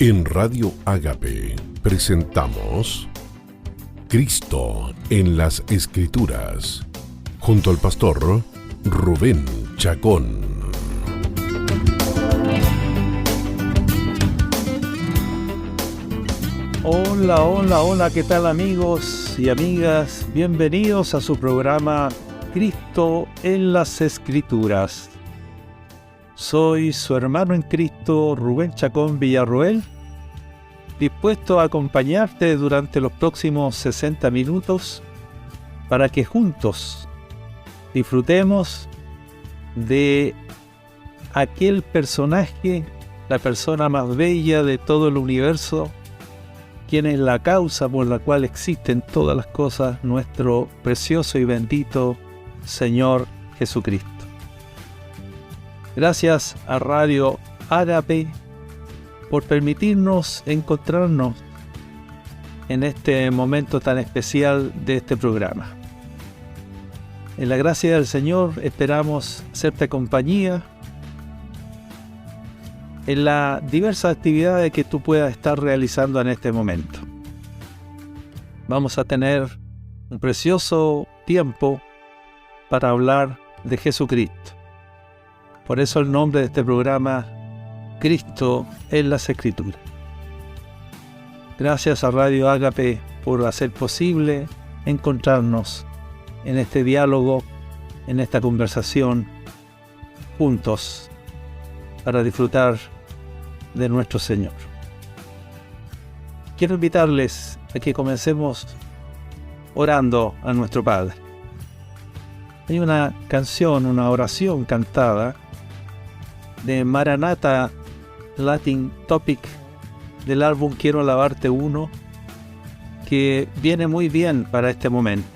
En Radio Ágape presentamos Cristo en las Escrituras, junto al pastor Rubén Chacón. Hola, ¿qué tal amigos y amigas? Bienvenidos a su programa Cristo en las Escrituras. Soy su hermano en Cristo, Rubén Chacón Villarroel, dispuesto a acompañarte durante los próximos 60 minutos para que juntos disfrutemos de aquel personaje, la persona más bella de todo el universo, quien es la causa por la cual existen todas las cosas, nuestro precioso y bendito Señor Jesucristo. Gracias a Radio Ágape por permitirnos encontrarnos en este momento tan especial de este programa. En la gracia del Señor esperamos hacerte compañía en las diversas actividades que tú puedas estar realizando en este momento. Vamos a tener un precioso tiempo para hablar de Jesucristo. Por eso el nombre de este programa, Cristo en las Escrituras. Gracias a Radio Ágape por hacer posible encontrarnos en este diálogo, en esta conversación, juntos, para disfrutar de nuestro Señor. Quiero invitarles a que comencemos orando a nuestro Padre. Hay una canción, una oración cantada de Maranatha Latin Topic del álbum Quiero Alabarte 1, que viene muy bien para este momento.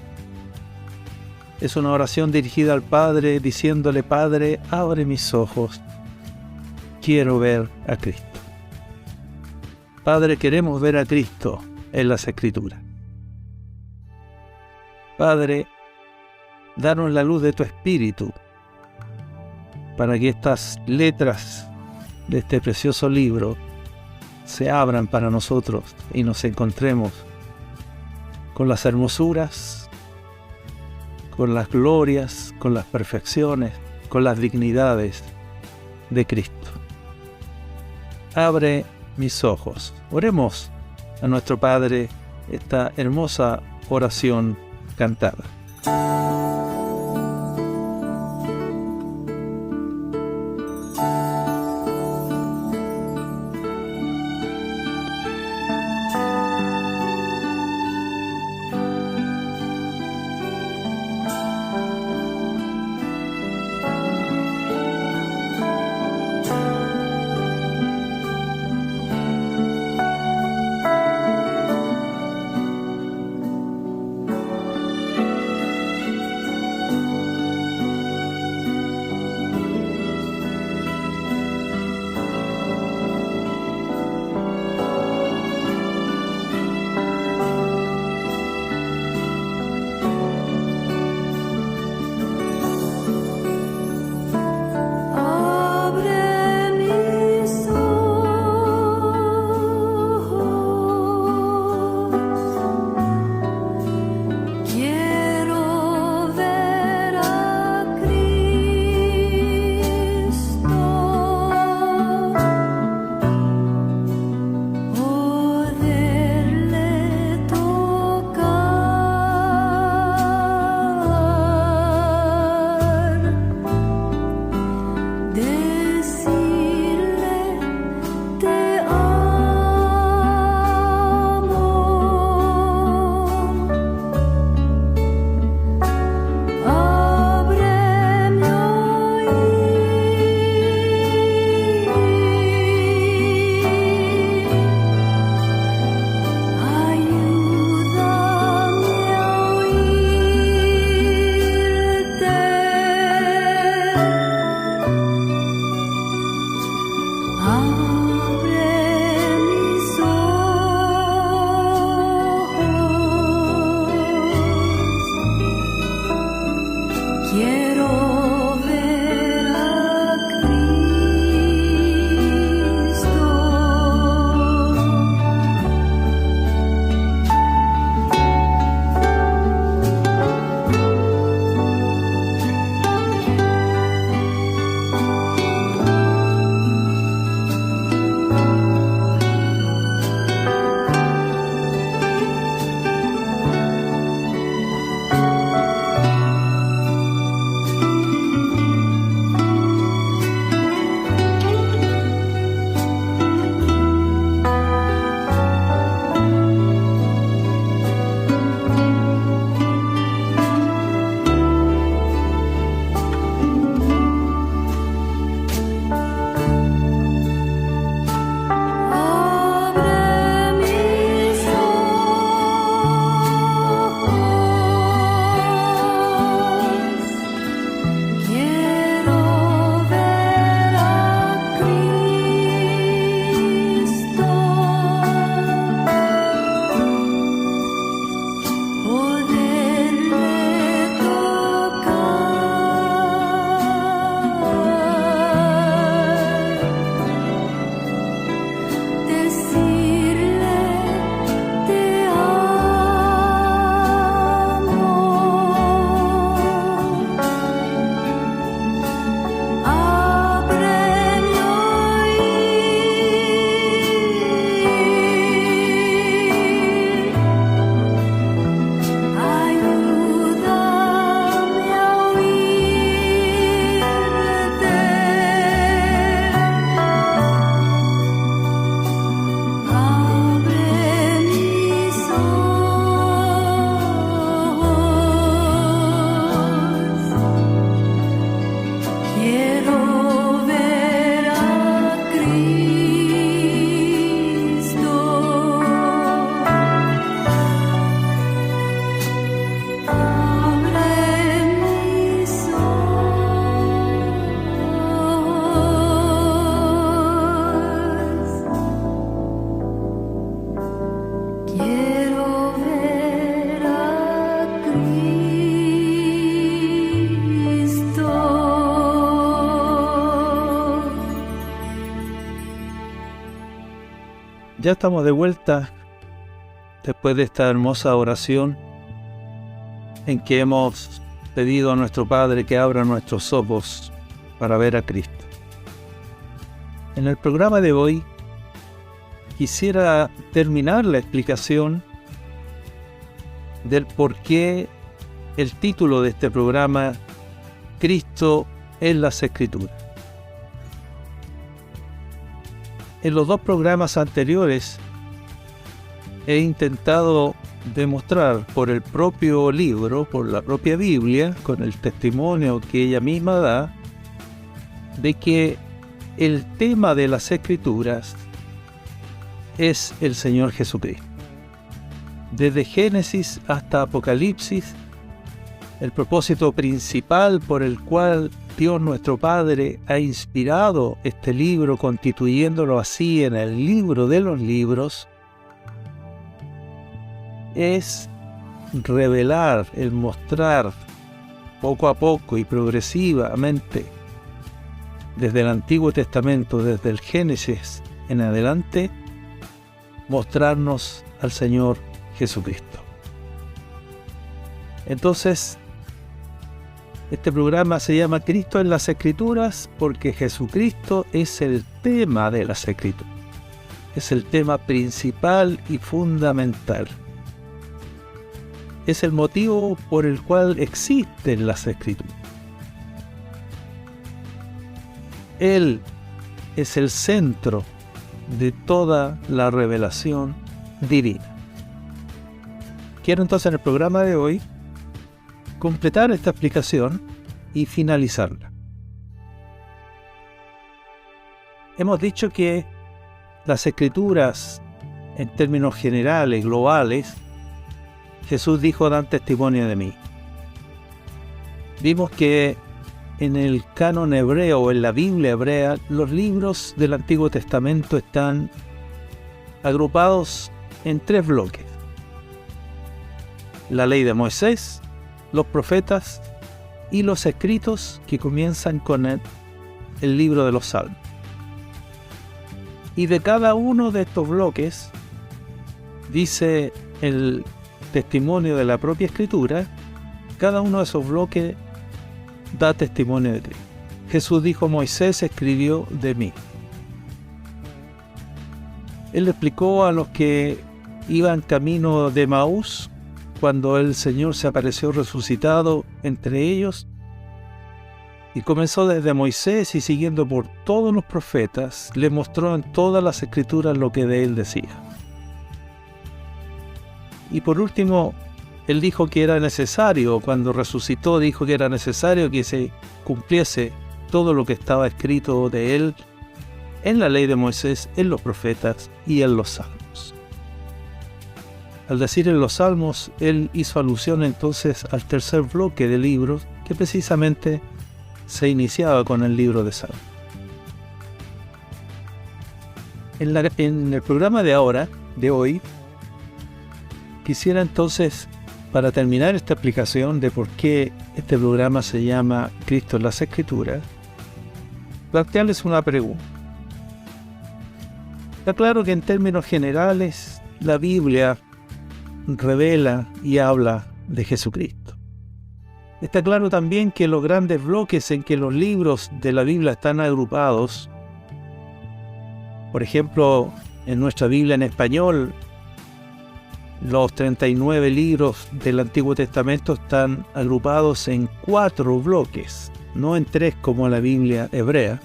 Es una oración dirigida al Padre, diciéndole: Padre, abre mis ojos, quiero ver a Cristo. Padre, queremos ver a Cristo en las Escrituras. Padre, danos la luz de tu Espíritu para que estas letras de este precioso libro se abran para nosotros y nos encontremos con las hermosuras, con las glorias, con las perfecciones, con las dignidades de Cristo. Abre mis ojos. Oremos a nuestro Padre esta hermosa oración cantada. Ya estamos de vuelta después de esta hermosa oración en que hemos pedido a nuestro Padre que abra nuestros ojos para ver a Cristo. En el programa de hoy quisiera terminar la explicación del por qué el título de este programa, Cristo en las Escrituras. En los dos programas anteriores he intentado demostrar por el propio libro, por la propia Biblia, con el testimonio que ella misma da, de que el tema de las Escrituras es el Señor Jesucristo. Desde Génesis hasta Apocalipsis, el propósito principal por el cual Dios nuestro Padre ha inspirado este libro, constituyéndolo así en el libro de los libros, es revelar, el mostrar poco a poco y progresivamente desde el Antiguo Testamento, desde el Génesis en adelante, mostrarnos al Señor Jesucristo. Entonces, este programa se llama Cristo en las Escrituras porque Jesucristo es el tema de las Escrituras. Es el tema principal y fundamental. Es el motivo por el cual existen las Escrituras. Él es el centro de toda la revelación divina. Quiero entonces en el programa de hoy completar esta explicación y finalizarla. Hemos dicho que las Escrituras, en términos generales, globales, Jesús dijo: dan testimonio de mí. Vimos que en el canon hebreo o en la Biblia hebrea, los libros del Antiguo Testamento están agrupados en 3 bloques: la ley de Moisés, los profetas y los escritos que comienzan con el libro de los Salmos. Y de cada uno de estos bloques, dice el testimonio de la propia Escritura, cada uno de esos bloques da testimonio de Cristo. Jesús dijo: Moisés escribió de mí. Él le explicó a los que iban camino de Emaús, cuando el Señor se apareció resucitado entre ellos, y comenzó desde Moisés y siguiendo por todos los profetas, le mostró en todas las Escrituras lo que de él decía. Y por último, él dijo que era necesario, cuando resucitó, dijo que era necesario que se cumpliese todo lo que estaba escrito de él en la ley de Moisés, en los profetas y en los salmos. Al decir en los Salmos, él hizo alusión entonces al tercer bloque de libros que precisamente se iniciaba con el libro de Salmos. En el programa de hoy, quisiera entonces, para terminar esta explicación de por qué este programa se llama Cristo en las Escrituras, plantearles una pregunta. Está claro que en términos generales, la Biblia revela y habla de Jesucristo. Está claro también que los grandes bloques en que los libros de la Biblia están agrupados, por ejemplo, en nuestra Biblia en español, los 39 libros del Antiguo Testamento están agrupados en 4 bloques, no en 3 como la Biblia hebrea.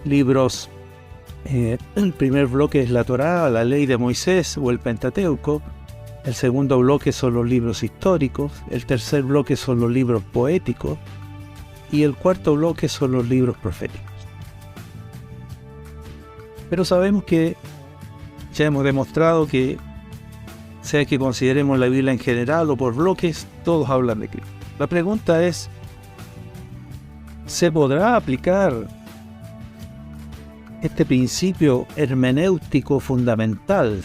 Libros, el primer bloque es la Torá, la ley de Moisés o el Pentateuco. El segundo bloque son los libros históricos. El tercer bloque son los libros poéticos. Y el cuarto bloque son los libros proféticos. Pero sabemos que ya hemos demostrado que, sea que consideremos la Biblia en general o por bloques, todos hablan de Cristo. La pregunta es, ¿se podrá aplicar este principio hermenéutico fundamental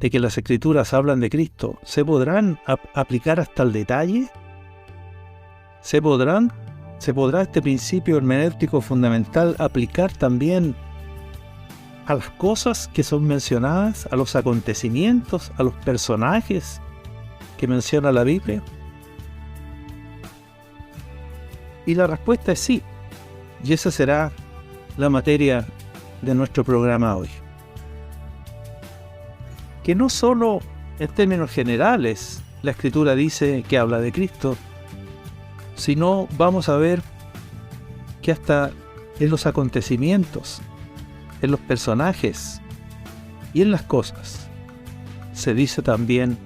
de que las Escrituras hablan de Cristo? ¿Se podrán aplicar hasta el detalle? ¿Se podrá este principio hermenéutico fundamental aplicar también a las cosas que son mencionadas, a los acontecimientos, a los personajes que menciona la Biblia? Y la respuesta es sí. Y esa será la materia de nuestro programa hoy. Que no solo en términos generales la Escritura dice que habla de Cristo, sino vamos a ver que hasta en los acontecimientos, en los personajes y en las cosas, se dice también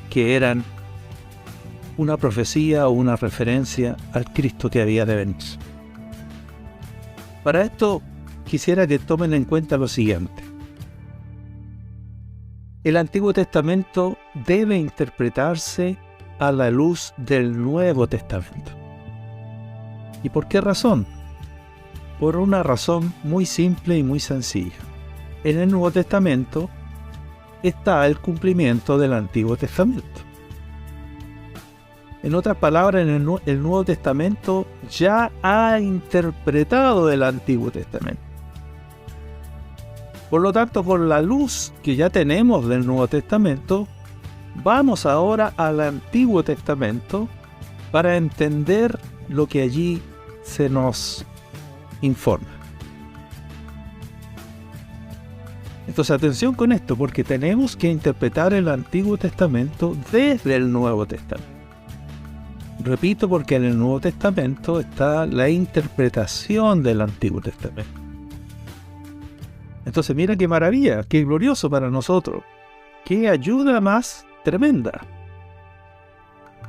que eran una profecía o una referencia al Cristo que había de venir. Para esto quisiera que tomen en cuenta lo siguiente. El Antiguo Testamento debe interpretarse a la luz del Nuevo Testamento. ¿Y por qué razón? Por una razón muy simple y muy sencilla. En el Nuevo Testamento está el cumplimiento del Antiguo Testamento. En otras palabras, el Nuevo Testamento ya ha interpretado el Antiguo Testamento. Por lo tanto, con la luz que ya tenemos del Nuevo Testamento, vamos ahora al Antiguo Testamento para entender lo que allí se nos informa. Entonces, atención con esto, porque tenemos que interpretar el Antiguo Testamento desde el Nuevo Testamento. Repito, porque en el Nuevo Testamento está la interpretación del Antiguo Testamento. Entonces, mira qué maravilla, qué glorioso para nosotros, qué ayuda más tremenda.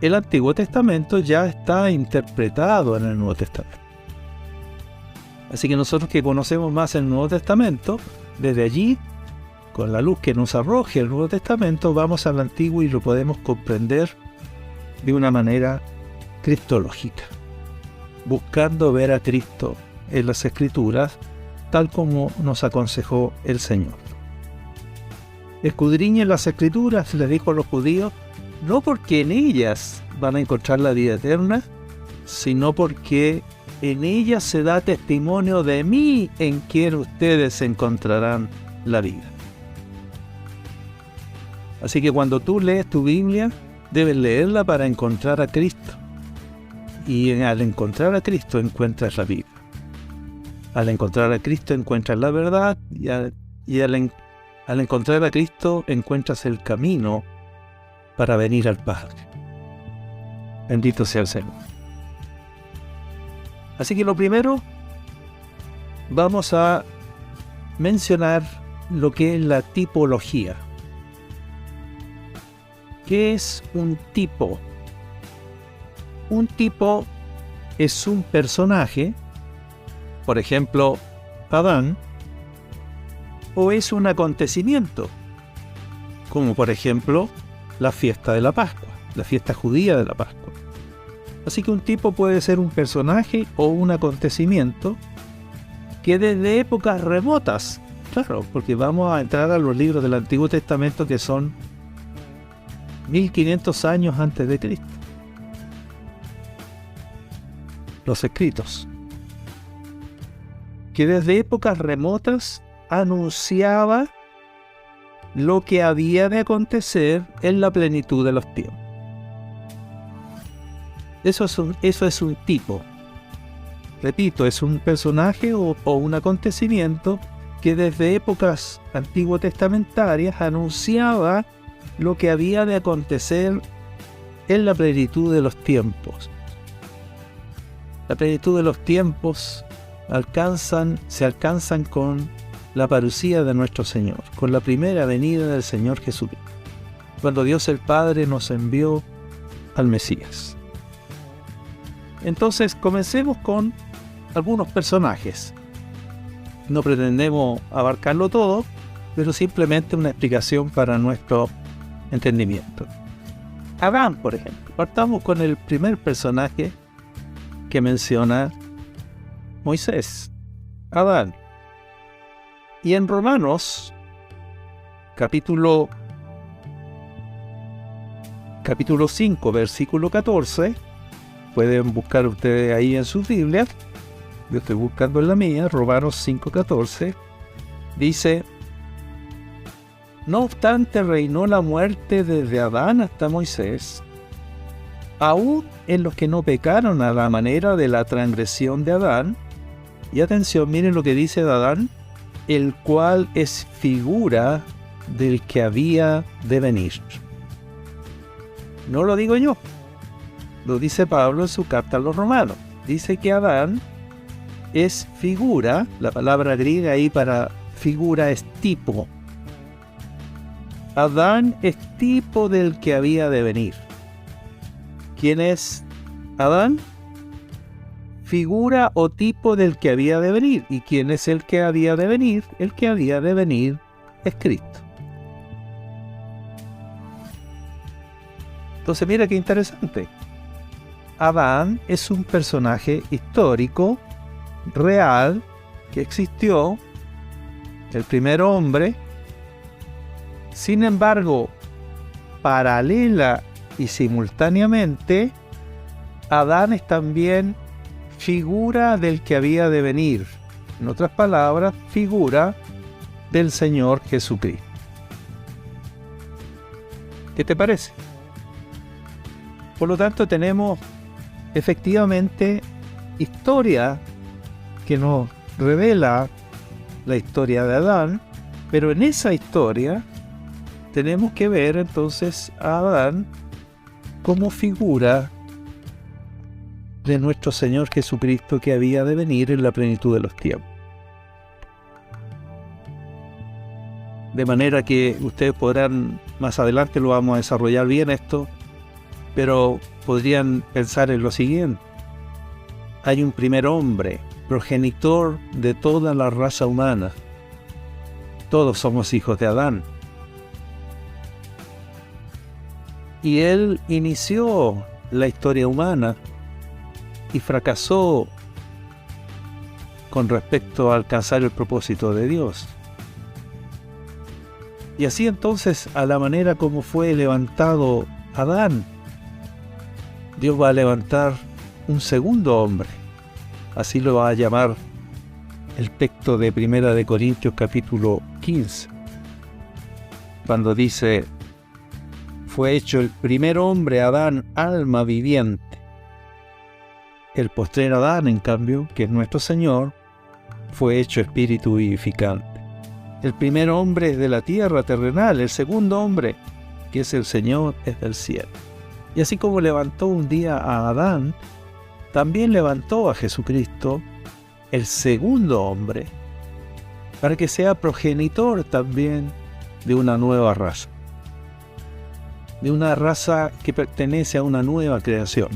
El Antiguo Testamento ya está interpretado en el Nuevo Testamento. Así que nosotros que conocemos más el Nuevo Testamento, desde allí, con la luz que nos arroje el Nuevo Testamento, vamos al Antiguo y lo podemos comprender de una manera cristológica, buscando ver a Cristo en las Escrituras, tal como nos aconsejó el Señor. Escudriñen las Escrituras, les dijo a los judíos, no porque en ellas van a encontrar la vida eterna, sino porque en ellas se da testimonio de mí, en quien ustedes encontrarán la vida. Así que cuando tú lees tu Biblia, debes leerla para encontrar a Cristo. Y al encontrar a Cristo encuentras la vida. Al encontrar a Cristo encuentras la verdad y al encontrar a Cristo encuentras el camino para venir al Padre. Bendito sea el Señor. Así que lo primero, vamos a mencionar lo que es la tipología. ¿Qué es un tipo? Un tipo es un personaje, por ejemplo, Adán, o es un acontecimiento, como por ejemplo la fiesta de la Pascua, la fiesta judía de la Pascua. Así que un tipo puede ser un personaje o un acontecimiento que desde épocas remotas, claro, porque vamos a entrar a los libros del Antiguo Testamento que son 1500 años antes de Cristo. Los escritos, que desde épocas remotas anunciaba lo que había de acontecer en la plenitud de los tiempos. Eso es un tipo. Repito, es un personaje o un acontecimiento que desde épocas antiguo-testamentarias anunciaba lo que había de acontecer en la plenitud de los tiempos. La plenitud de los tiempos se alcanzan con la parucía de nuestro Señor, con la primera venida del Señor Jesucristo, cuando Dios el Padre nos envió al Mesías. Entonces, comencemos con algunos personajes. No pretendemos abarcarlo todo, pero simplemente una explicación para nuestro entendimiento. Adán, por ejemplo. Partamos con el primer personaje que menciona Moisés, Adán. Y en Romanos, capítulo 5, versículo 14, pueden buscar ustedes ahí en sus Biblias, yo estoy buscando en la mía, Romanos 5:14, Dice: no obstante reinó la muerte desde Adán hasta Moisés, aún en los que no pecaron a la manera de la transgresión de Adán. Y atención, miren lo que dice de Adán: el cual es figura del que había de venir. No lo digo yo, lo dice Pablo en su carta a los Romanos. Dice que Adán es figura, la palabra griega ahí para figura es tipo. Adán es tipo del que había de venir. ¿Quién es Adán? Figura o tipo del que había de venir. ¿Y quién es el que había de venir? El que había de venir es Cristo. Entonces mira qué interesante. Adán es un personaje histórico, real, que existió, el primer hombre. Sin embargo, paralela y simultáneamente, Adán es también figura del que había de venir. En otras palabras, figura del Señor Jesucristo. ¿Qué te parece? Por lo tanto, tenemos efectivamente historia que nos revela la historia de Adán, pero en esa historia tenemos que ver entonces a Adán como figura de nuestro Señor Jesucristo que había de venir en la plenitud de los tiempos. De manera que ustedes podrán, más adelante lo vamos a desarrollar bien esto, pero podrían pensar en lo siguiente: hay un primer hombre, progenitor de toda la raza humana. Todos somos hijos de Adán. Y él inició la historia humana y fracasó con respecto a alcanzar el propósito de Dios. Y así entonces, a la manera como fue levantado Adán, Dios va a levantar un segundo hombre. Así lo va a llamar el texto de 1 de Corintios capítulo 15, cuando dice: fue hecho el primer hombre, Adán, alma viviente. El postrer Adán, en cambio, que es nuestro Señor, fue hecho espíritu vivificante. El primer hombre es de la tierra terrenal, el segundo hombre, que es el Señor, es del cielo. Y así como levantó un día a Adán, también levantó a Jesucristo, el segundo hombre, para que sea progenitor también de una nueva raza. De una raza que pertenece a una nueva creación.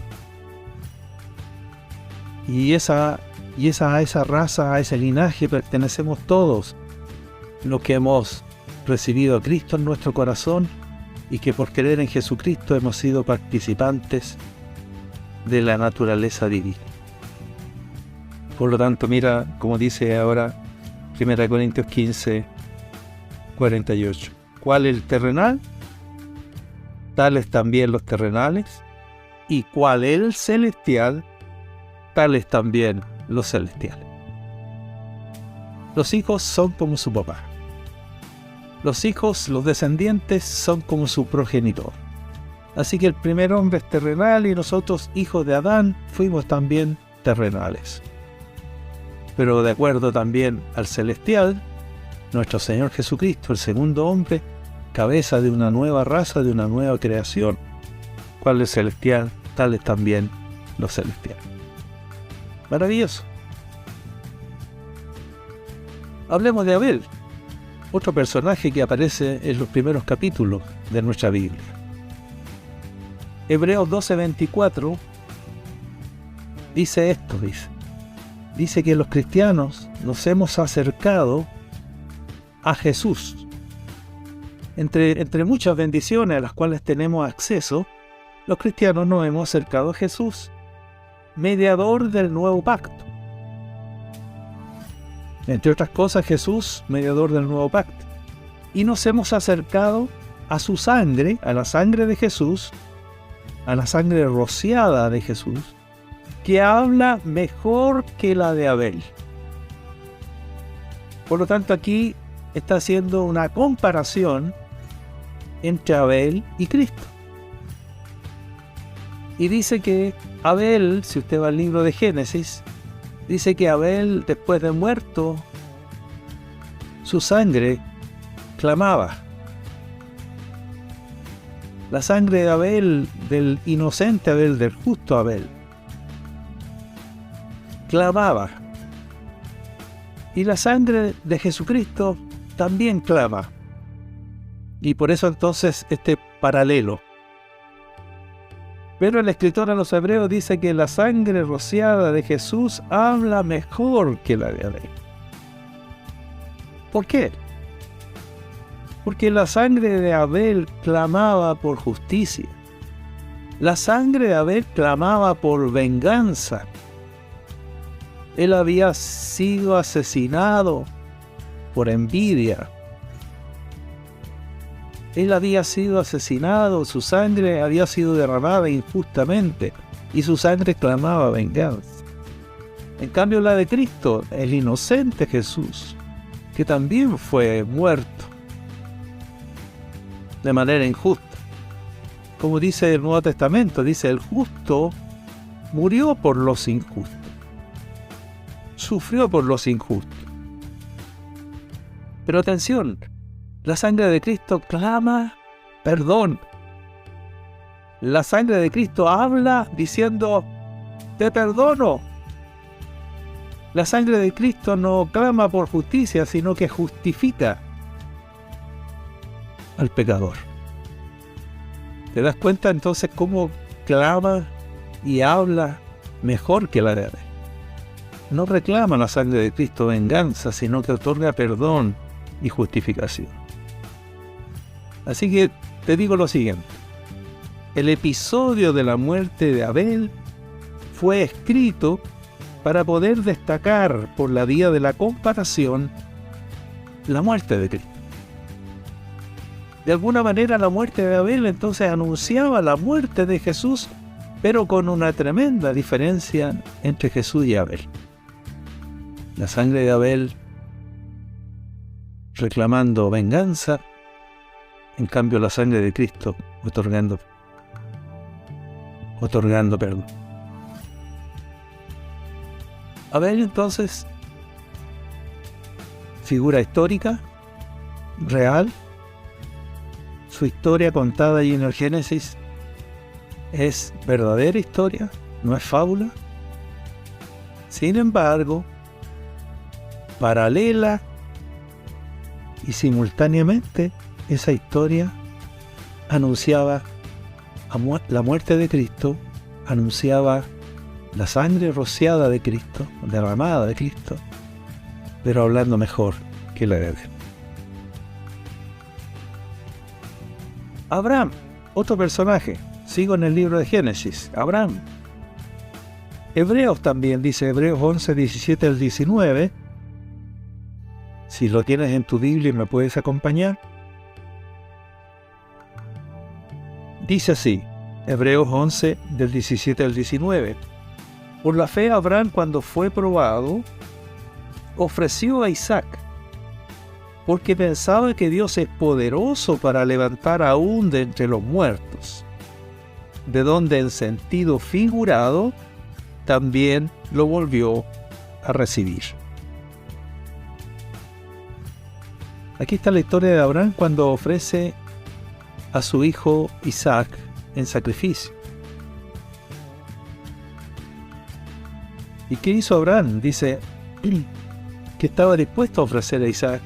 Y a esa raza, a ese linaje pertenecemos todos los que hemos recibido a Cristo en nuestro corazón y que por creer en Jesucristo hemos sido participantes de la naturaleza divina. Por lo tanto, mira como dice ahora 1 Corintios 15, 48. ¿Cuál es el terrenal? Tales también los terrenales. ¿Y cuál es el celestial? Tales también los celestiales. Los hijos son como su papá. Los hijos, los descendientes, son como su progenitor. Así que el primer hombre es terrenal y nosotros, hijos de Adán, fuimos también terrenales. Pero de acuerdo también al celestial, nuestro Señor Jesucristo, el segundo hombre, cabeza de una nueva raza, de una nueva creación. ¿Cuál es celestial? Tales también los celestiales. Maravilloso. Hablemos de Abel, otro personaje que aparece en los primeros capítulos de nuestra Biblia. Hebreos 12:24 dice esto, dice que los cristianos nos hemos acercado a Jesús. Entre muchas bendiciones a las cuales tenemos acceso, los cristianos nos hemos acercado a Jesús, mediador del nuevo pacto. Entre otras cosas, Jesús, mediador del nuevo pacto. Y nos hemos acercado a su sangre, a la sangre de Jesús, a la sangre rociada de Jesús, que habla mejor que la de Abel. Por lo tanto, aquí está haciendo una comparación entre Abel y Cristo. Y dice que Abel, si usted va al libro de Génesis, dice que Abel, después de muerto, su sangre clamaba. La sangre de Abel, del inocente Abel, del justo Abel, clamaba. Y la sangre de Jesucristo también clama. Y por eso entonces este paralelo. Pero el escritor a los Hebreos dice que la sangre rociada de Jesús habla mejor que la de Abel. ¿Por qué? Porque la sangre de Abel clamaba por justicia. La sangre de Abel clamaba por venganza. Él había sido asesinado por envidia. Él había sido asesinado, su sangre había sido derramada injustamente y su sangre clamaba venganza. En cambio la de Cristo, el inocente Jesús, que también fue muerto de manera injusta. Como dice el Nuevo Testamento, dice el justo murió por los injustos, sufrió por los injustos. Pero atención, la sangre de Cristo clama perdón. La sangre de Cristo habla diciendo, te perdono. La sangre de Cristo no clama por justicia, sino que justifica al pecador. ¿Te das cuenta entonces cómo clama y habla mejor que la de Abel? No reclama la sangre de Cristo venganza, sino que otorga perdón y justificación. Así que te digo lo siguiente. El episodio de la muerte de Abel fue escrito para poder destacar por la vía de la comparación la muerte de Cristo. De alguna manera la muerte de Abel entonces anunciaba la muerte de Jesús, pero con una tremenda diferencia entre Jesús y Abel. La sangre de Abel reclamando venganza, en cambio la sangre de Cristo otorgando perdón. Abel entonces, figura histórica, real. Su historia contada allí en el Génesis es verdadera historia, no es fábula. Sin embargo, paralela y simultáneamente, esa historia anunciaba la muerte de Cristo, anunciaba la sangre rociada de Cristo, derramada de Cristo, pero hablando mejor que la de Abel. Abraham, otro personaje, sigo en el libro de Génesis, Abraham. Hebreos también, dice Hebreos 11, 17 al 19. Si lo tienes en tu Biblia, ¿me puedes acompañar? Dice así, Hebreos 11, del 17 al 19. Por la fe Abraham, cuando fue probado, ofreció a Isaac, porque pensaba que Dios es poderoso para levantar aún de entre los muertos, de donde en sentido figurado también lo volvió a recibir. Aquí está la historia de Abraham cuando ofrece a su hijo Isaac en sacrificio. ¿Y qué hizo Abraham? Dice que estaba dispuesto a ofrecer a Isaac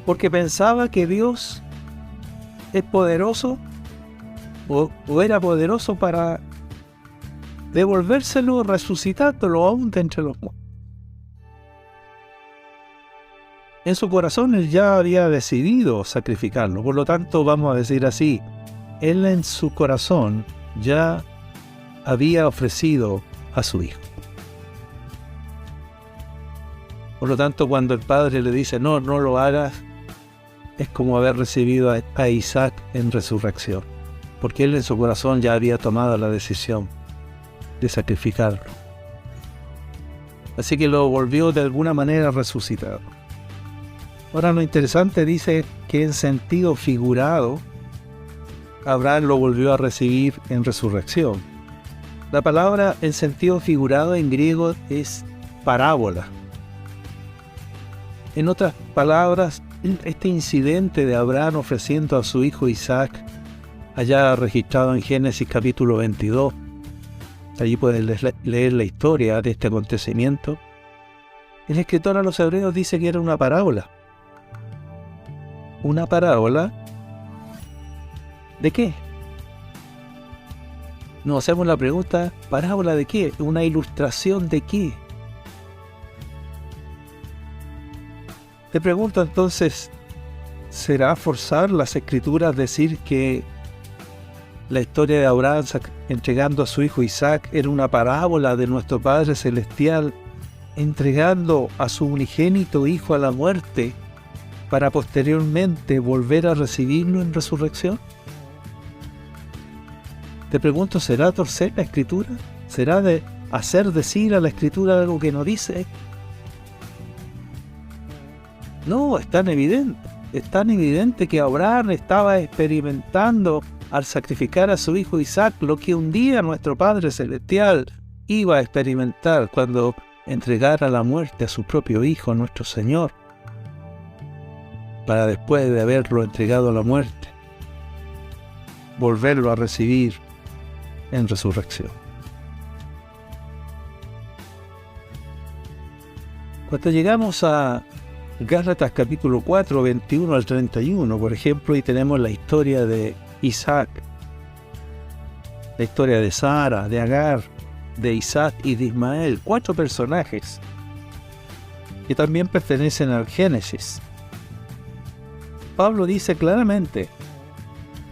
porque pensaba que Dios es poderoso o era poderoso para devolvérselo, resucitándolo aún de entre los muertos. En su corazón él ya había decidido sacrificarlo, por lo tanto, vamos a decir así, él en su corazón ya había ofrecido a su hijo. Por lo tanto, cuando el padre le dice, no lo hagas, es como haber recibido a Isaac en resurrección, porque él en su corazón ya había tomado la decisión de sacrificarlo. Así que lo volvió de alguna manera resucitado. Ahora lo interesante dice que en sentido figurado, Abraham lo volvió a recibir en resurrección. La palabra en sentido figurado en griego es parábola. En otras palabras, este incidente de Abraham ofreciendo a su hijo Isaac, allá registrado en Génesis capítulo 22, allí pueden leer la historia de este acontecimiento. El escritor a los hebreos dice que era una parábola. ¿Una parábola de qué? Nos hacemos la pregunta, ¿parábola de qué? ¿Una ilustración de qué? Te pregunto entonces, ¿será forzar las escrituras decir que la historia de Abraham entregando a su hijo Isaac era una parábola de nuestro Padre Celestial entregando a su unigénito hijo a la muerte para posteriormente volver a recibirlo en resurrección? Te pregunto, ¿será torcer la escritura? ¿Será de hacer decir a la escritura algo que no dice? No, es tan evidente que Abraham estaba experimentando al sacrificar a su hijo Isaac lo que un día nuestro Padre Celestial iba a experimentar cuando entregara a la muerte a su propio Hijo, nuestro Señor, para después de haberlo entregado a la muerte, volverlo a recibir en resurrección. Cuando llegamos a Gálatas capítulo 4, 21 al 31, por ejemplo, y tenemos la historia de Isaac, la historia de Sara, de Agar, de Isaac y de Ismael, 4 personajes que también pertenecen al Génesis. Pablo dice claramente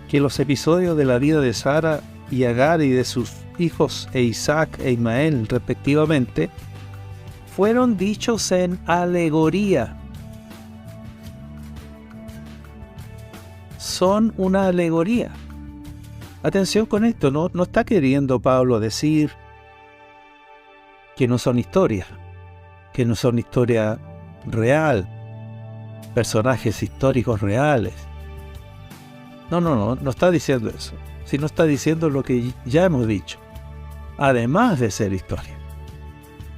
que los episodios de la vida de Sara y Agar y de sus hijos Isaac e Ismael respectivamente fueron dichos en alegoría. Son una alegoría. Atención con esto, no está queriendo Pablo decir que no son historias, que no son historia real, personajes históricos reales. No está diciendo eso, sino está diciendo lo que ya hemos dicho. Además de ser historia,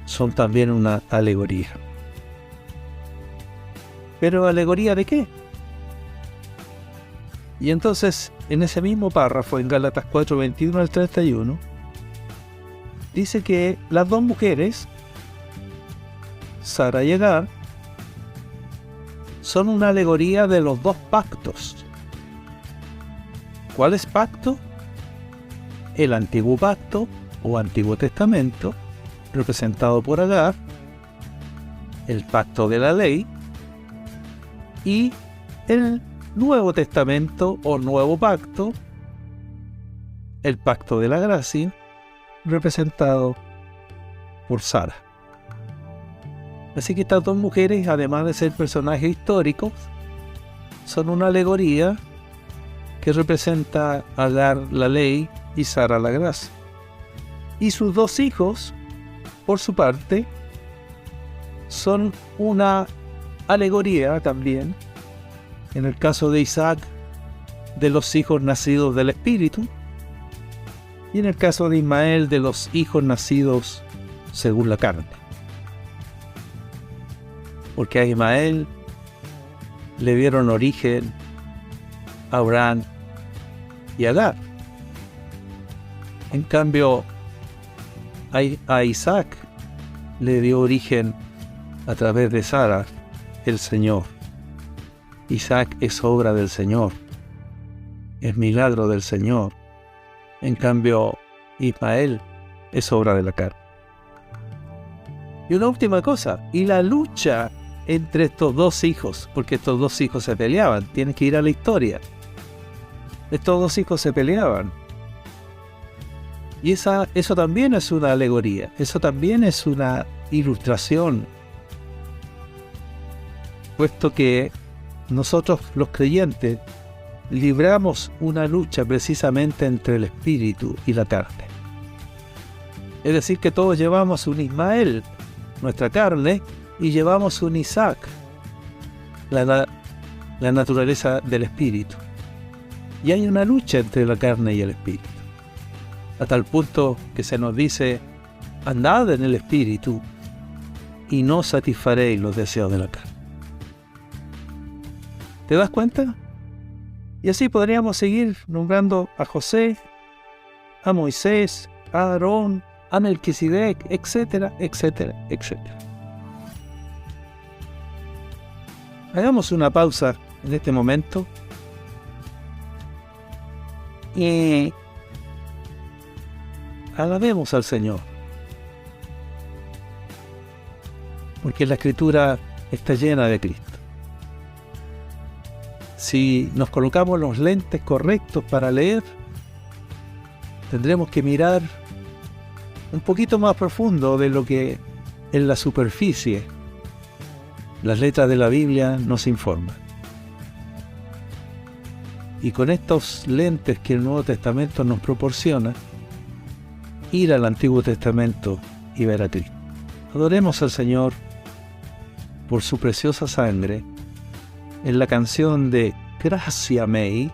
son también una alegoría. ¿Pero alegoría de qué? Y entonces, en ese mismo párrafo, en Gálatas 4, 21 al 31, dice que las 2 mujeres, Sara y Agar, son una alegoría de los 2 pactos. ¿Cuál es pacto? El antiguo pacto o Antiguo Testamento, representado por Agar, el pacto de la ley, y el Nuevo Testamento o Nuevo Pacto, el pacto de la gracia, representado por Sara. Así que estas 2 mujeres, además de ser personajes históricos, son una alegoría que representa a Agar la ley y Sara la gracia. Y sus 2 hijos, por su parte, son una alegoría también, en el caso de Isaac, de los hijos nacidos del Espíritu, y en el caso de Ismael, de los hijos nacidos según la carne. Porque a Ismael le dieron origen Abraham y Agar. En cambio, a Isaac le dio origen a través de Sara, el Señor. Isaac es obra del Señor, es milagro del Señor. En cambio, Ismael es obra de la carne. Y una última cosa, y la lucha entre estos 2 hijos, porque estos 2 hijos se peleaban, tienes que ir a la historia. Estos 2 hijos se peleaban. Y eso también es una alegoría, eso también es una ilustración, puesto que nosotros los creyentes libramos una lucha precisamente entre el espíritu y la carne. Es decir, que todos llevamos un Ismael, nuestra carne, y llevamos un Isaac, la naturaleza del espíritu. Y hay una lucha entre la carne y el espíritu, a tal punto que se nos dice: andad en el espíritu y no satisfaréis los deseos de la carne. ¿Te das cuenta? Y así podríamos seguir nombrando a José, a Moisés, a Aarón, a Melquisedec, etcétera, etcétera, etcétera. Hagamos una pausa en este momento y alabemos al Señor, porque la Escritura está llena de Cristo. Si nos colocamos los lentes correctos para leer, tendremos que mirar un poquito más profundo de lo que en la superficie las letras de la Biblia nos informan. Y con estos lentes que el Nuevo Testamento nos proporciona, ir al Antiguo Testamento y ver a Cristo. Adoremos al Señor por su preciosa sangre en la canción de Gracia Mei,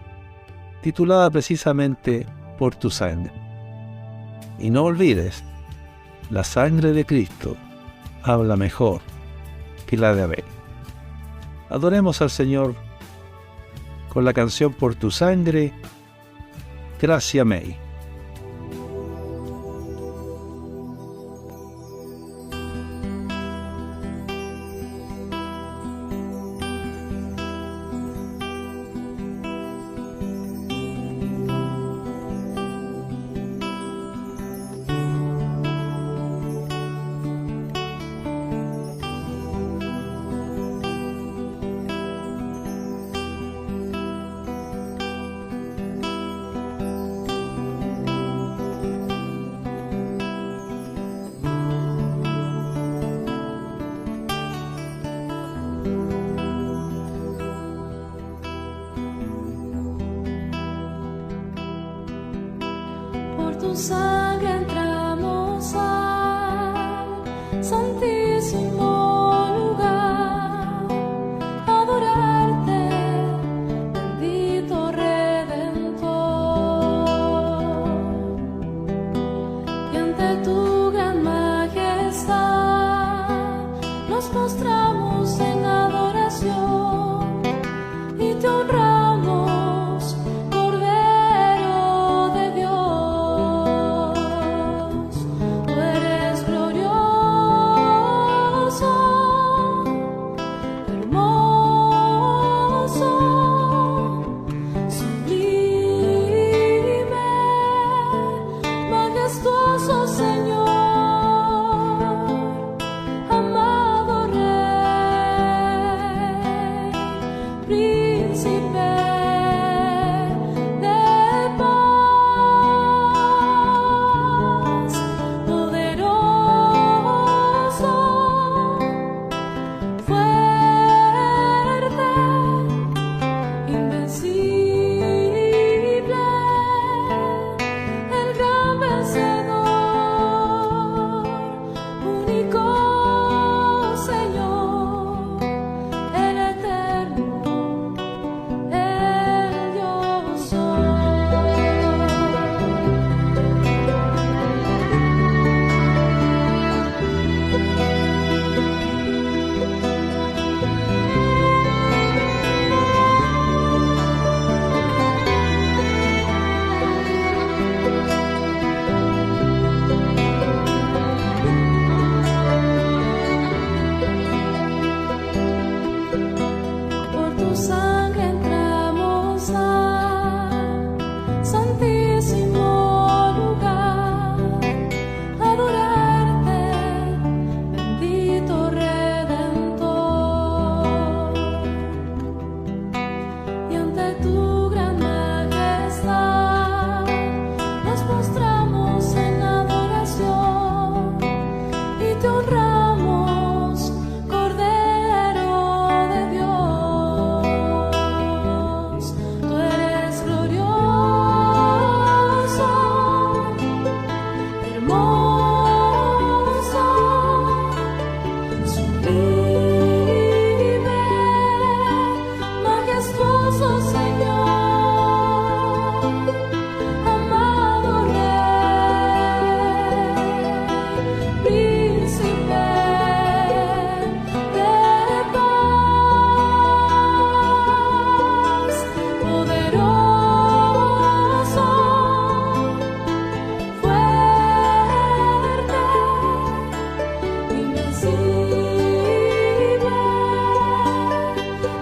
titulada precisamente Por tu sangre. Y no olvides, la sangre de Cristo habla mejor que la de Abel. Adoremos al Señor con la canción Por tu sangre, Gracia Mei. Tu sangre entramos al santísimo lugar, adorarte, bendito Redentor, y ante tu gran majestad nos postramos en adoración y te honramos, Cordero de Dios. Tú eres glorioso,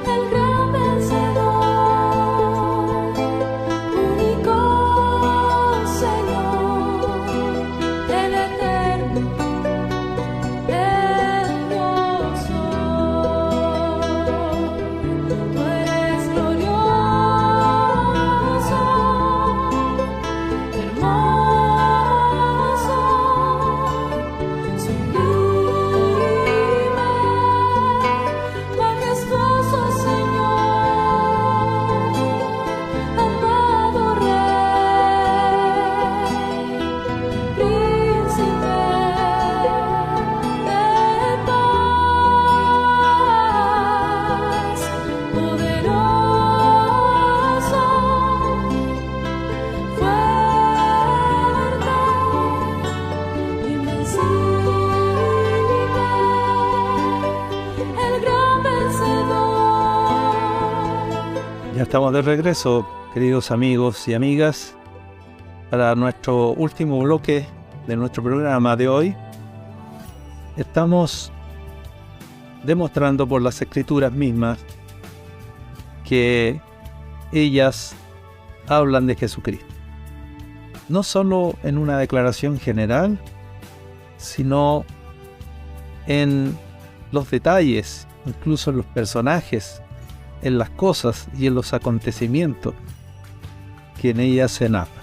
el gran vencedor, único Señor, el eterno, el glorioso. Tú eres glorioso, hermoso, sublime, majestuoso Señor, amado Rey, Príncipe de paz, poderoso, fuerte, invencible, el gran vencedor. Ya estamos de regreso, queridos amigos y amigas, para nuestro último bloque de nuestro programa de hoy. Estamos demostrando por las Escrituras mismas que ellas hablan de Jesucristo. No solo en una declaración general, sino en los detalles, incluso en los personajes, en las cosas y en los acontecimientos que en ellas se narran.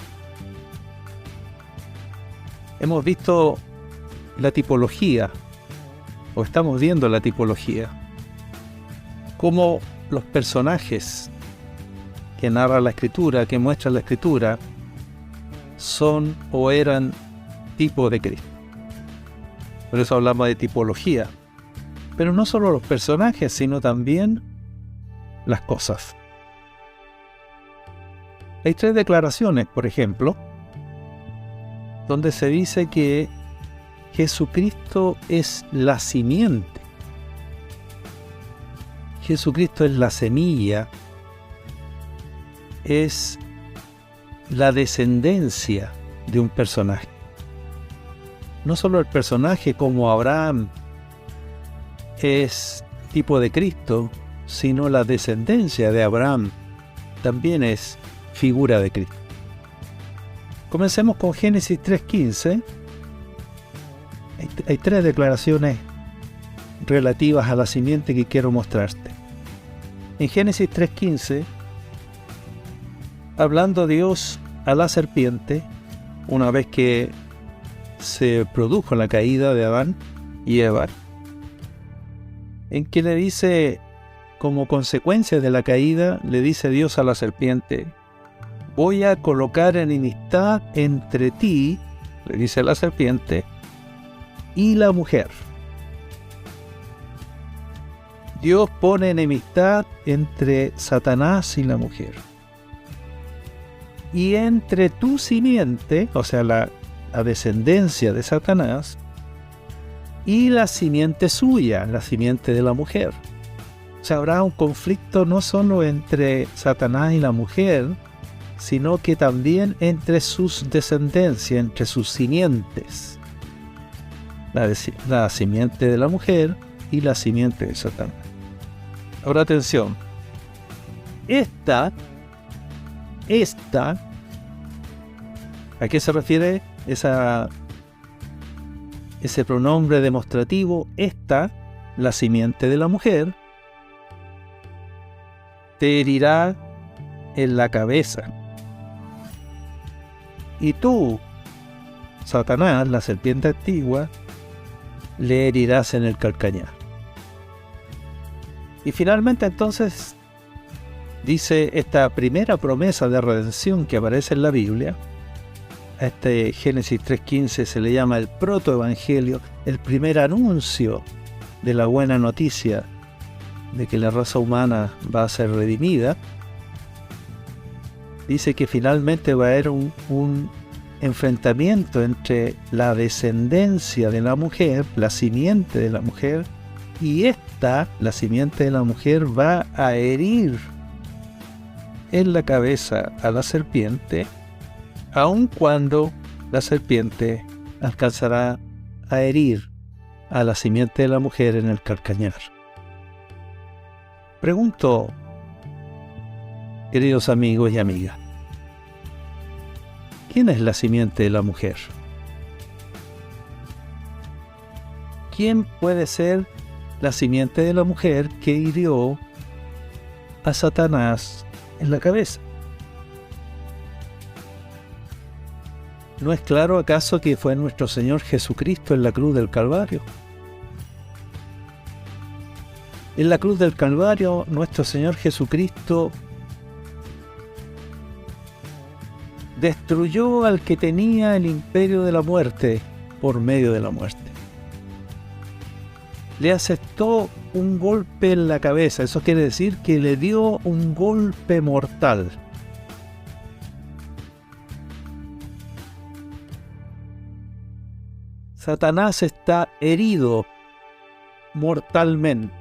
Hemos visto la tipología, o estamos viendo la tipología, cómo los personajes que narra la Escritura, que muestra la Escritura, son o eran tipo de Cristo. Por eso hablamos de tipología. Pero no solo los personajes, sino también las cosas. Hay 3 declaraciones, por ejemplo, donde se dice que Jesucristo es la simiente. Jesucristo es la semilla, es la descendencia de un personaje. No solo el personaje como Abraham es tipo de Cristo, sino la descendencia de Abraham también es figura de Cristo. Comencemos con Génesis 3:15. Hay 3 declaraciones relativas a la simiente que quiero mostrarte. En Génesis 3:15, hablando Dios a la serpiente, una vez que se produjo la caída de Adán y Eva, en que le dice, como consecuencia de la caída, le dice Dios a la serpiente: voy a colocar enemistad entre ti, le dice la serpiente, y la mujer. Dios pone enemistad entre Satanás y la mujer. Y entre tu simiente, o sea, la descendencia de Satanás, y la simiente suya, la simiente de la mujer. O sea, habrá un conflicto no solo entre Satanás y la mujer, sino que también entre sus descendencias, entre sus simientes. La simiente de la mujer y la simiente de Satanás. Ahora atención. Esta, ¿a qué se refiere ese pronombre demostrativo? Esta, la simiente de la mujer, te herirá en la cabeza. Y tú, Satanás, la serpiente antigua, le herirás en el calcañar. Y finalmente entonces dice esta primera promesa de redención que aparece en la Biblia. A este Génesis 3:15 se le llama el protoevangelio, el primer anuncio de la buena noticia de que la raza humana va a ser redimida. Dice que finalmente va a haber un enfrentamiento entre la descendencia de la mujer, la simiente de la mujer, y esta, la simiente de la mujer, va a herir en la cabeza a la serpiente, aun cuando la serpiente alcanzará a herir a la simiente de la mujer en el calcañar. Pregunto, queridos amigos y amigas, ¿quién es la simiente de la mujer? ¿Quién puede ser la simiente de la mujer que hirió a Satanás en la cabeza? ¿No es claro acaso que fue nuestro Señor Jesucristo en la cruz del Calvario? En la cruz del Calvario, nuestro Señor Jesucristo destruyó al que tenía el imperio de la muerte por medio de la muerte. Le asestó un golpe en la cabeza, eso quiere decir que le dio un golpe mortal. Satanás está herido mortalmente.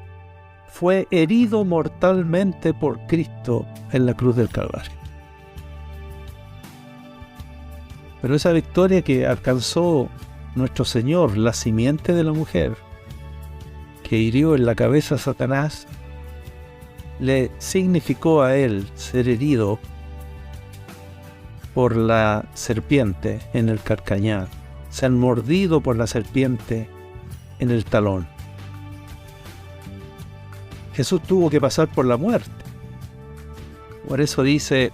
Fue herido mortalmente por Cristo en la cruz del Calvario. Pero esa victoria que alcanzó nuestro Señor, la simiente de la mujer, que hirió en la cabeza a Satanás, le significó a él ser herido por la serpiente en el calcañar, ser mordido por la serpiente en el talón. Jesús tuvo que pasar por la muerte. Por eso dice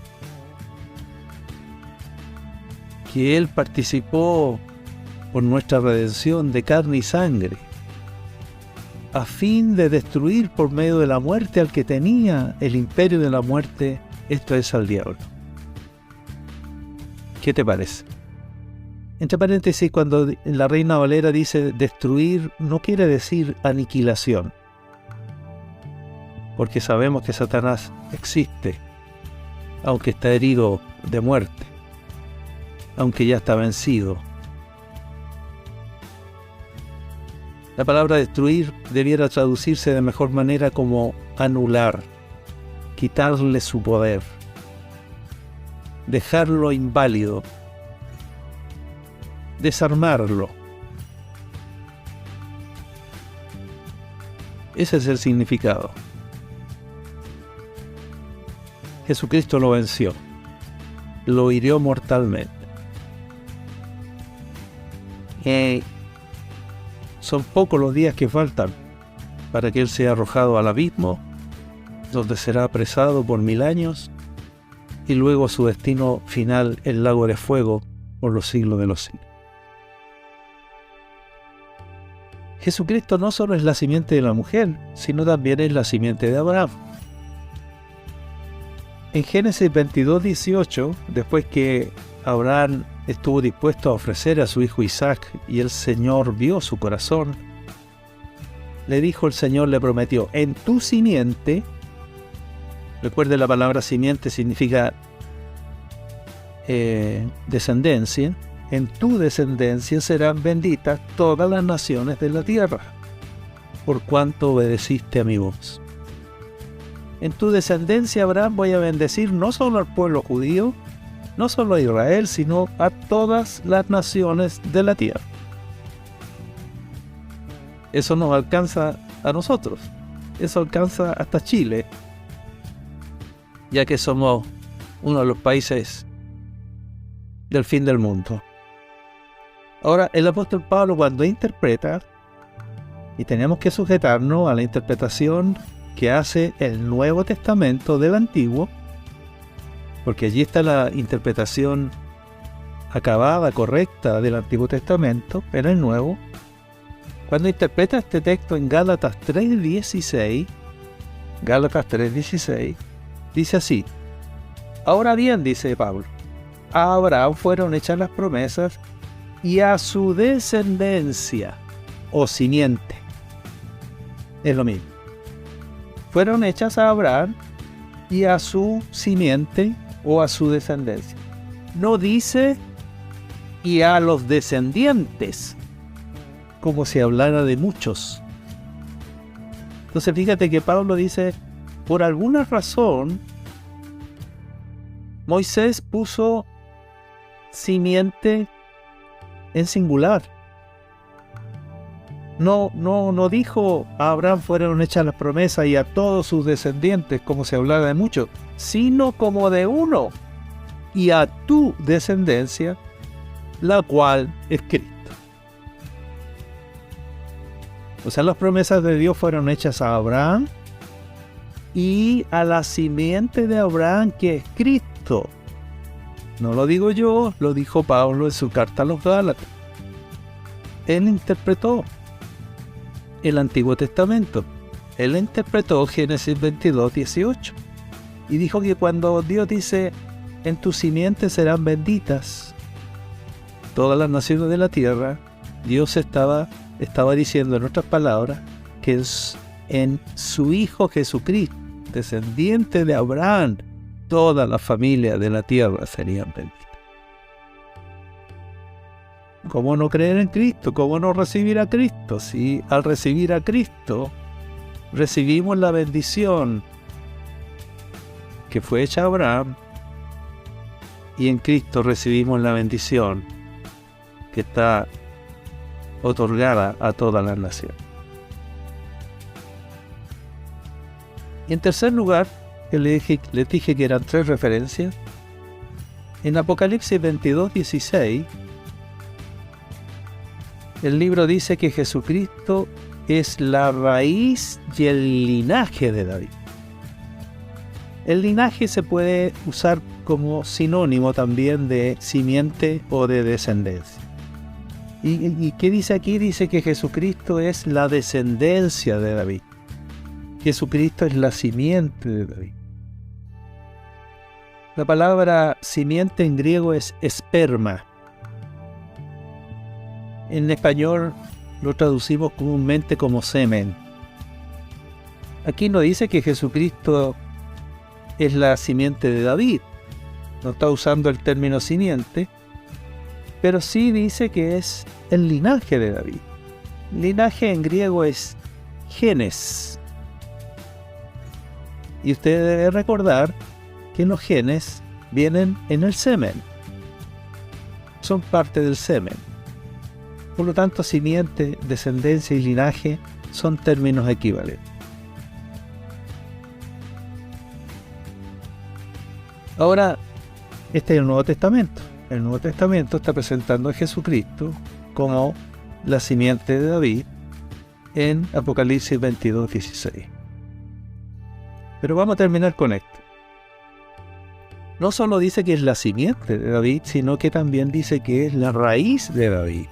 que Él participó por nuestra redención de carne y sangre, a fin de destruir por medio de la muerte al que tenía el imperio de la muerte, esto es al diablo. ¿Qué te parece? Entre paréntesis, cuando la Reina Valera dice destruir, no quiere decir aniquilación, porque sabemos que Satanás existe, aunque está herido de muerte, aunque ya está vencido. La palabra destruir debiera traducirse de mejor manera como anular, quitarle su poder, dejarlo inválido, desarmarlo. Ese es el significado. Jesucristo lo venció, lo hirió mortalmente. Son pocos los días que faltan para que Él sea arrojado al abismo, donde será apresado por 1000 años, y luego su destino final, el lago de fuego, por los siglos de los siglos. Jesucristo no solo es la simiente de la mujer, sino también es la simiente de Abraham. En Génesis 22:18, después que Abraham estuvo dispuesto a ofrecer a su hijo Isaac y el Señor vio su corazón, le dijo el Señor, le prometió, en tu simiente, recuerde la palabra simiente significa descendencia, en tu descendencia serán benditas todas las naciones de la tierra, por cuanto obedeciste a mi voz. En tu descendencia, Abraham, voy a bendecir no solo al pueblo judío, no solo a Israel, sino a todas las naciones de la tierra. Eso nos alcanza a nosotros, eso alcanza hasta Chile, ya que somos uno de los países del fin del mundo. Ahora, el apóstol Pablo, cuando interpreta, y tenemos que sujetarnos a la interpretación que hace el Nuevo Testamento del Antiguo, porque allí está la interpretación acabada, correcta del Antiguo Testamento, en el Nuevo. Cuando interpreta este texto en Gálatas 3:16, dice así: ahora bien, dice Pablo, a Abraham fueron hechas las promesas y a su descendencia o simiente. Es lo mismo. Fueron hechas a Abraham y a su simiente o a su descendencia. No dice y a los descendientes, como si hablara de muchos. Entonces fíjate que Pablo dice, por alguna razón, Moisés puso simiente en singular. No dijo a Abraham fueron hechas las promesas y a todos sus descendientes, como se hablaba de muchos, sino como de uno, y a tu descendencia, la cual es Cristo. O sea, las promesas de Dios fueron hechas a Abraham y a la simiente de Abraham, que es Cristo. No lo digo yo, lo dijo Pablo en su carta a los Gálatas. Él interpretó el Antiguo Testamento. Él interpretó Génesis 22:18. Y dijo que cuando Dios dice, en tu simiente serán benditas todas las naciones de la tierra, Dios estaba diciendo en otras palabras que es en su Hijo Jesucristo, descendiente de Abraham, todas las familias de la tierra serían benditas. ¿Cómo no creer en Cristo? ¿Cómo no recibir a Cristo? Si al recibir a Cristo recibimos la bendición que fue hecha a Abraham, y en Cristo recibimos la bendición que está otorgada a todas las naciones. Y en tercer lugar, que les dije que eran 3 referencias, en Apocalipsis 22:16, el libro dice que Jesucristo es la raíz y el linaje de David. El linaje se puede usar como sinónimo también de simiente o de descendencia. ¿Y qué dice aquí? Dice que Jesucristo es la descendencia de David. Jesucristo es la simiente de David. La palabra simiente en griego es esperma. En español lo traducimos comúnmente como semen. Aquí no dice que Jesucristo es la simiente de David. No está usando el término simiente, pero sí dice que es el linaje de David. Linaje en griego es genes. Y usted debe recordar que los genes vienen en el semen. Son parte del semen. Por lo tanto, simiente, descendencia y linaje son términos equivalentes. Ahora, este es el Nuevo Testamento. El Nuevo Testamento está presentando a Jesucristo como la simiente de David en Apocalipsis 22:16. Pero vamos a terminar con esto. No solo dice que es la simiente de David, sino que también dice que es la raíz de David.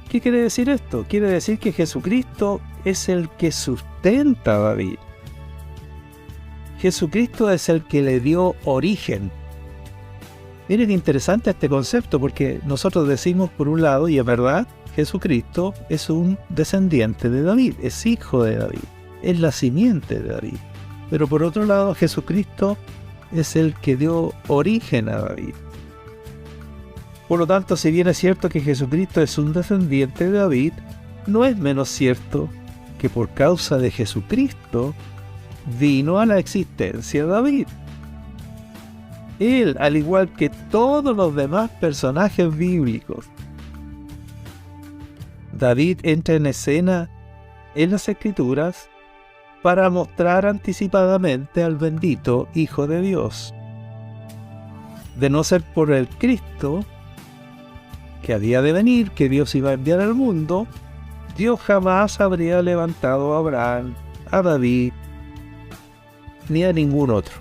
¿Qué quiere decir esto? Quiere decir que Jesucristo es el que sustenta a David. Jesucristo es el que le dio origen. Miren qué interesante este concepto, porque nosotros decimos por un lado, y es verdad, Jesucristo es un descendiente de David, es hijo de David, es la simiente de David. Pero por otro lado, Jesucristo es el que dio origen a David. Por lo tanto, si bien es cierto que Jesucristo es un descendiente de David, no es menos cierto que por causa de Jesucristo vino a la existencia David. Él, al igual que todos los demás personajes bíblicos, David entra en escena en las Escrituras para mostrar anticipadamente al bendito Hijo de Dios. De no ser por el Cristo que había de venir, que Dios iba a enviar al mundo, Dios jamás habría levantado a Abraham, a David, ni a ningún otro.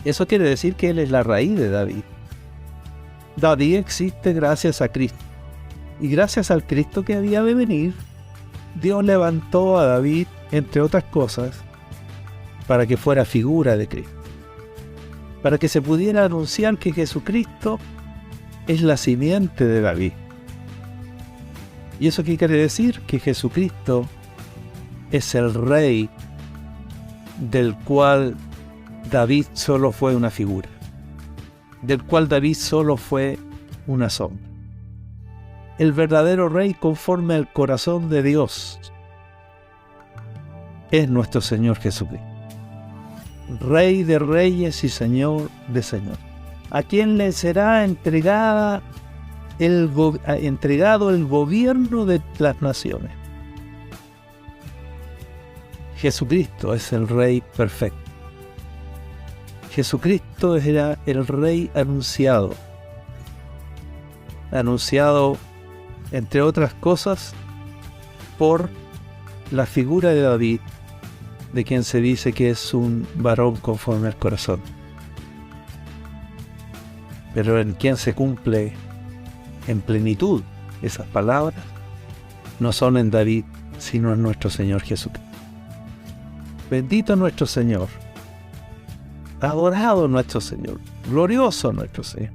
Eso quiere decir que Él es la raíz de David. David existe gracias a Cristo. Y gracias al Cristo que había de venir, Dios levantó a David, entre otras cosas, para que fuera figura de Cristo. Para que se pudiera anunciar que Jesucristo es la simiente de David. ¿Y eso qué quiere decir? Que Jesucristo es el rey del cual David solo fue una figura, del cual David solo fue una sombra. El verdadero rey conforme al corazón de Dios es nuestro Señor Jesucristo, Rey de reyes y Señor de señores, a quien le será entregada ha entregado el gobierno de las naciones. Jesucristo es el Rey perfecto. Jesucristo era el Rey anunciado, entre otras cosas, por la figura de David, de quien se dice que es un varón conforme al corazón, pero en quien se cumple en plenitud esas palabras, no son en David, sino en nuestro Señor Jesucristo. Bendito nuestro Señor, adorado nuestro Señor, glorioso nuestro Señor,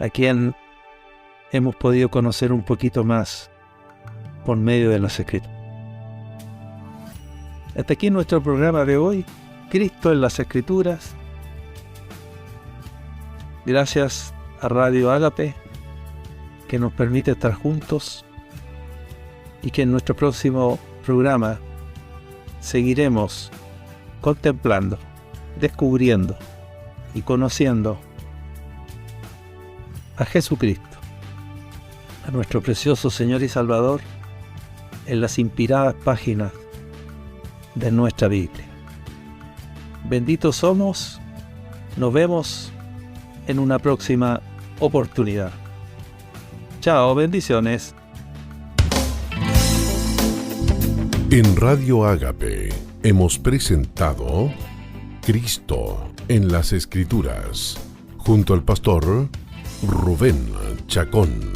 a quien hemos podido conocer un poquito más por medio de las Escrituras. Hasta aquí nuestro programa de hoy, Cristo en las Escrituras. Gracias a Radio Ágape, que nos permite estar juntos, y que en nuestro próximo programa seguiremos contemplando, descubriendo y conociendo a Jesucristo, a nuestro precioso Señor y Salvador, en las inspiradas páginas de nuestra Biblia. Benditos somos, nos vemos en una próxima oportunidad. Chao, bendiciones. En Radio Ágape hemos presentado Cristo en las Escrituras, junto al pastor Rubén Chacón.